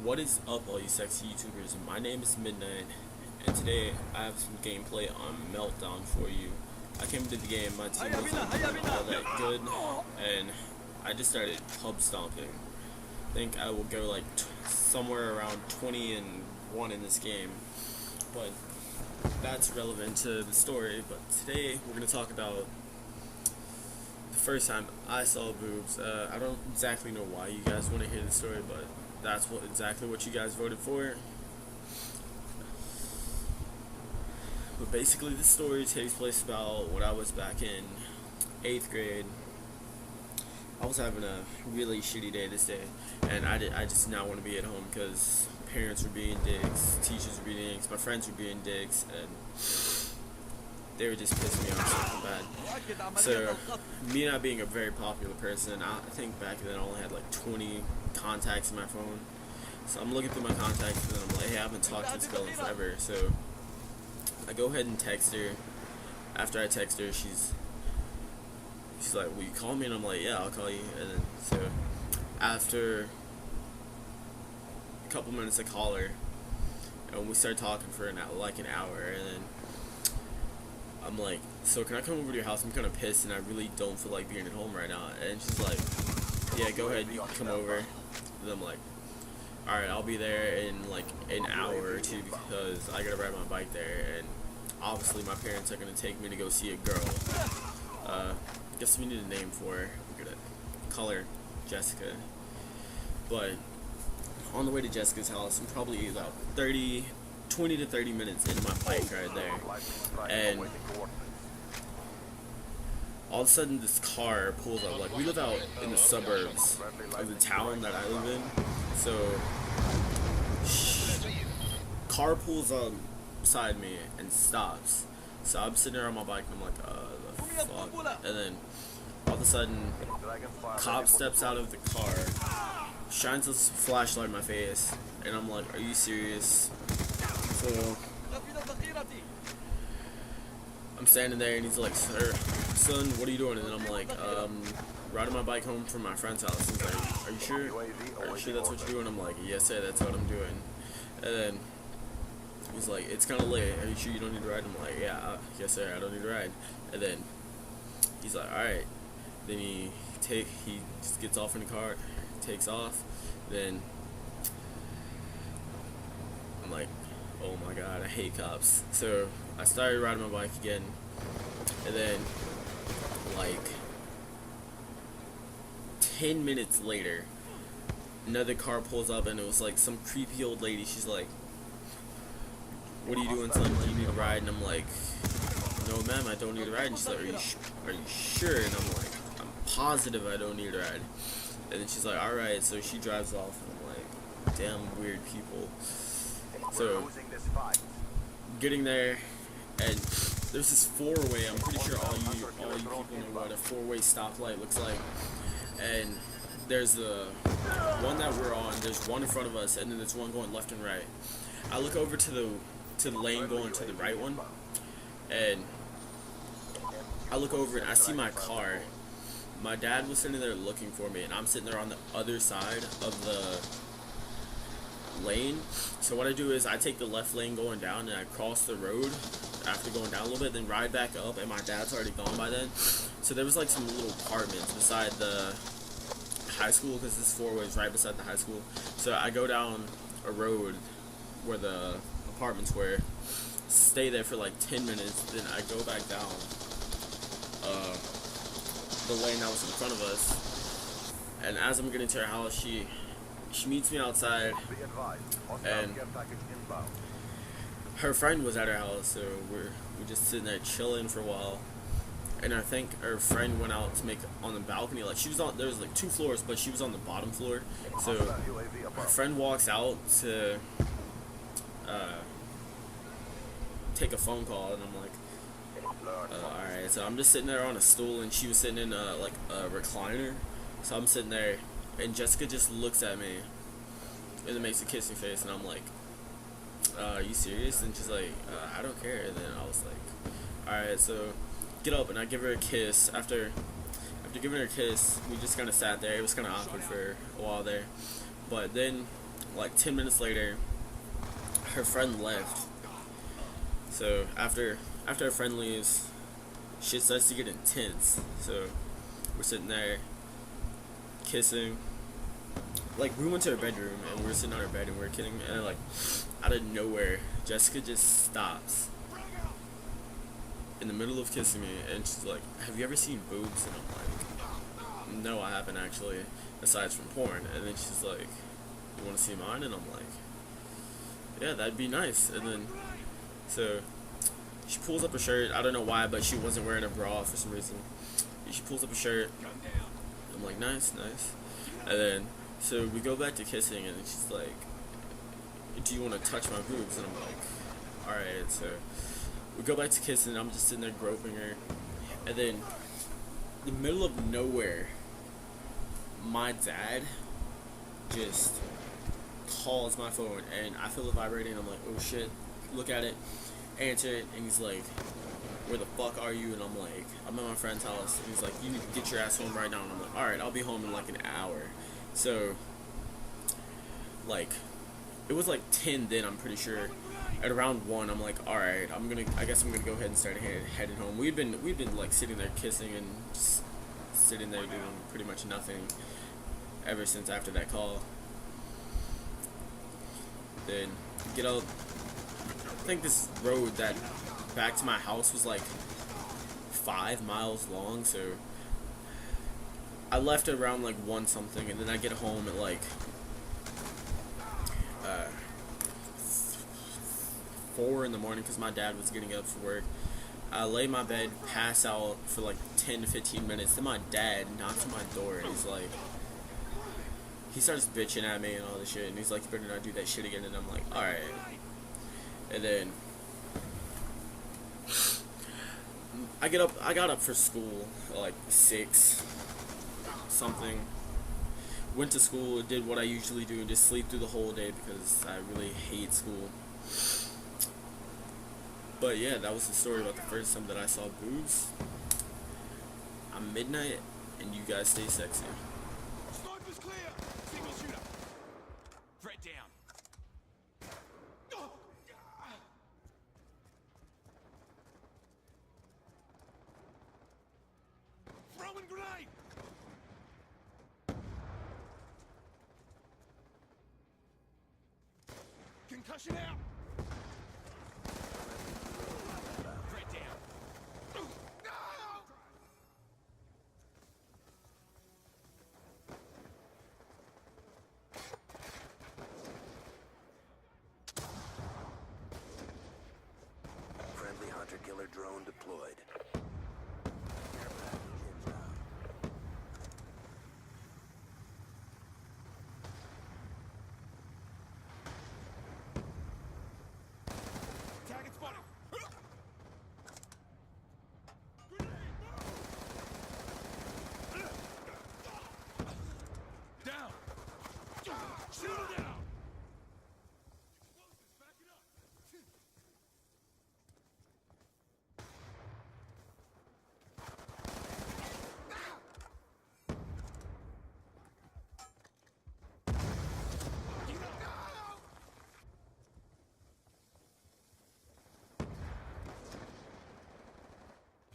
What is up, all you sexy YouTubers? My name is Midnight, and today I have some gameplay on Meltdown for you. I came into the game, my team wasn't all that good, and I just started pub stomping. I think I will go like somewhere around 20-1 in this game, but that's relevant to the story. But today we're going to talk about the first time I saw Boobs. I don't exactly know why you guys want to hear the story, but that's exactly what you guys voted for. But basically, this story takes place about when I was back in 8th grade. I was having a really shitty day this day, and I just did not want to be at home because parents were being dicks, teachers were being dicks, my friends were being dicks, and they were just pissing me off so bad. So, me not being a very popular person, I think back then I only had like 20 contacts in my phone. So I'm looking through my contacts and I'm like, hey, I haven't talked to this girl in forever. So I go ahead and text her. After I text her, she's like, will you call me? And I'm like, yeah, I'll call you. And then so after a couple minutes I call her, and we start talking for an hour, and then I'm like, so can I come over to your house? I'm kind of pissed and I really don't feel like being at home right now. And she's like, yeah, go ahead, you can come over. And I'm like, alright, I'll be there in like an hour or two because I gotta ride my bike there, and obviously my parents are gonna take me to go see a girl. Guess we need a name for her. We're gonna call her Jessica. But on the way to Jessica's house, I'm probably about 20 to 30 minutes into my bike ride there, and all of a sudden this car pulls up. Like, we live out in the suburbs of the town that I live in, so car pulls up beside me and stops. So I'm sitting there on my bike and I'm like, the fuck? And then all of a sudden, cop steps out of the car, shines a flashlight in my face, and I'm like, are you serious? So I'm standing there and he's like, sir, son, what are you doing? And then I'm like, riding my bike home from my friend's house. He's like, are you sure? Are you sure that's what you're doing? I'm like, yes sir, that's what I'm doing. And then he's like, it's kind of late, are you sure you don't need a ride? I'm like, yeah, yes sir, I don't need a ride. And then he's like, alright. Then he just gets off in the car, takes off. Then I'm like, oh my god, I hate cops. So I started riding my bike again, and then like 10 minutes later, another car pulls up, and it was like some creepy old lady. She's like, what are you doing, son? Do you need a ride? And I'm like, no ma'am, I don't need a ride. And she's like, are you sure? And I'm like, I'm positive I don't need a ride. And then she's like, alright. So she drives off, and I'm like, damn weird people. So getting there, and there's this four-way. I'm pretty sure all you people know what a four-way stoplight looks like. And there's the one that we're on. There's one in front of us, and then there's one going left and right. I look over to the lane going to the right one, and I look over and I see my car. My dad was sitting there looking for me, and I'm sitting there on the other side of the lane. So what I do is I take the left lane going down, and I cross the road after going down a little bit, then ride back up, and my dad's already gone by then. So there was like some little apartments beside the high school, because this four-way is right beside the high school. So I go down a road where the apartments were, stay there for like 10 minutes, then I go back down the lane that was in front of us, and as I'm getting to her house, she meets me outside, and her friend was at her house, so we're just sitting there chilling for a while. And I think her friend went out to make on the balcony. Like, she was on, there was like 2 floors, but she was on the bottom floor. So her friend walks out to take a phone call, and I'm like, alright. So I'm just sitting there on a stool, and she was sitting in like a recliner. So I'm sitting there, and Jessica just looks at me, and it makes a kissing face, and I'm like, are you serious? And she's like, I don't care. And then I was like, alright, so get up, and I give her a kiss. After after giving her a kiss, we just kind of sat there. It was kind of awkward for a while there. But then, like 10 minutes later, her friend left. So after her friend leaves, shit starts to get intense. So we're sitting there kissing. Like, we went to her bedroom and we were sitting on her bed and we were kidding, and then, like, out of nowhere, Jessica just stops in the middle of kissing me, and she's like, "Have you ever seen boobs?" And I'm like, "No, I haven't actually, aside from porn." And then she's like, "You want to see mine?" And I'm like, "Yeah, that'd be nice." And then, so she pulls up her shirt. I don't know why, but she wasn't wearing a bra for some reason. She pulls up her shirt. I'm like, "Nice, nice." And then, so we go back to kissing, and she's like, "Do you want to touch my boobs?" And I'm like, "Alright." So we go back to kissing, and I'm just sitting there groping her. And then, in the middle of nowhere, my dad just calls my phone, and I feel it vibrating, and I'm like, "Oh shit." Look at it, answer it, and he's like, "Where the fuck are you?" And I'm like, "I'm at my friend's house." And he's like, "You need to get your ass home right now." And I'm like, "Alright, I'll be home in like an hour." So, like, it was like 10 then, I'm pretty sure. At around 1, I'm like, "Alright, I guess I'm gonna go ahead and start heading home." We've been like sitting there kissing and just sitting there doing pretty much nothing ever since after that call. Then get out. I think this road that back to my house was like 5 miles long, so I left at around like 1 something, and then I get home at like 4 in the morning because my dad was getting up for work. I lay in my bed, pass out for like 10 to 15 minutes. Then my dad knocks on my door, and he's like, he starts bitching at me and all this shit, and he's like, "You better not do that shit again." And I'm like, "Alright." And then I got up for school at like 6 something. Went to school, did what I usually do, and just sleep through the whole day because I really hate school. But yeah, that was the story about the first time that I saw boobs. I'm Midnight, and you guys stay sexy. Sniper's clear! Single shooter! Threat down! Throwing grenade! Concussion out! Threat down! Friendly hunter-killer drone deployed. Target spotted! Down! Shooter down! Back it up!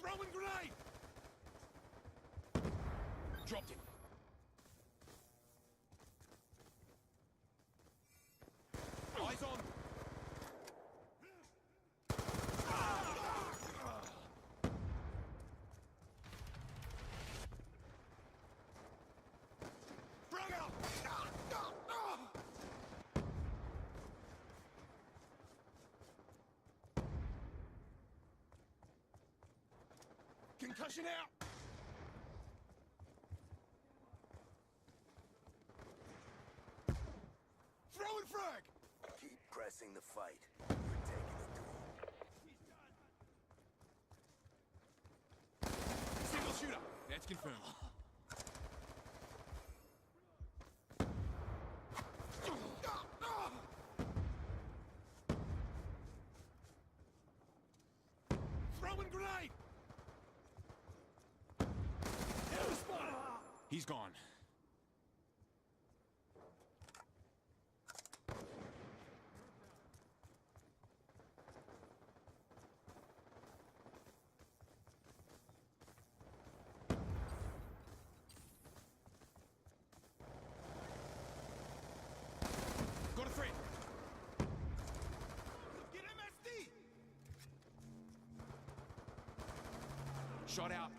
Throwing grenade! Dropped him. Eyes on. Frag out! Concussion out! Throwing frag! Keep pressing the fight. You're taking it to him. Single shooter. That's confirmed. Throwing grenade! Hell He's gone. Got a threat. Get MSD. Shot out.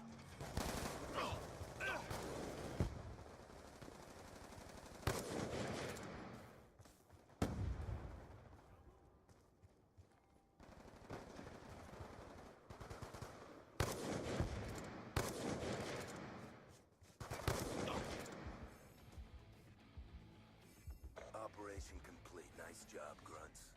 Operation complete. Nice job, grunts.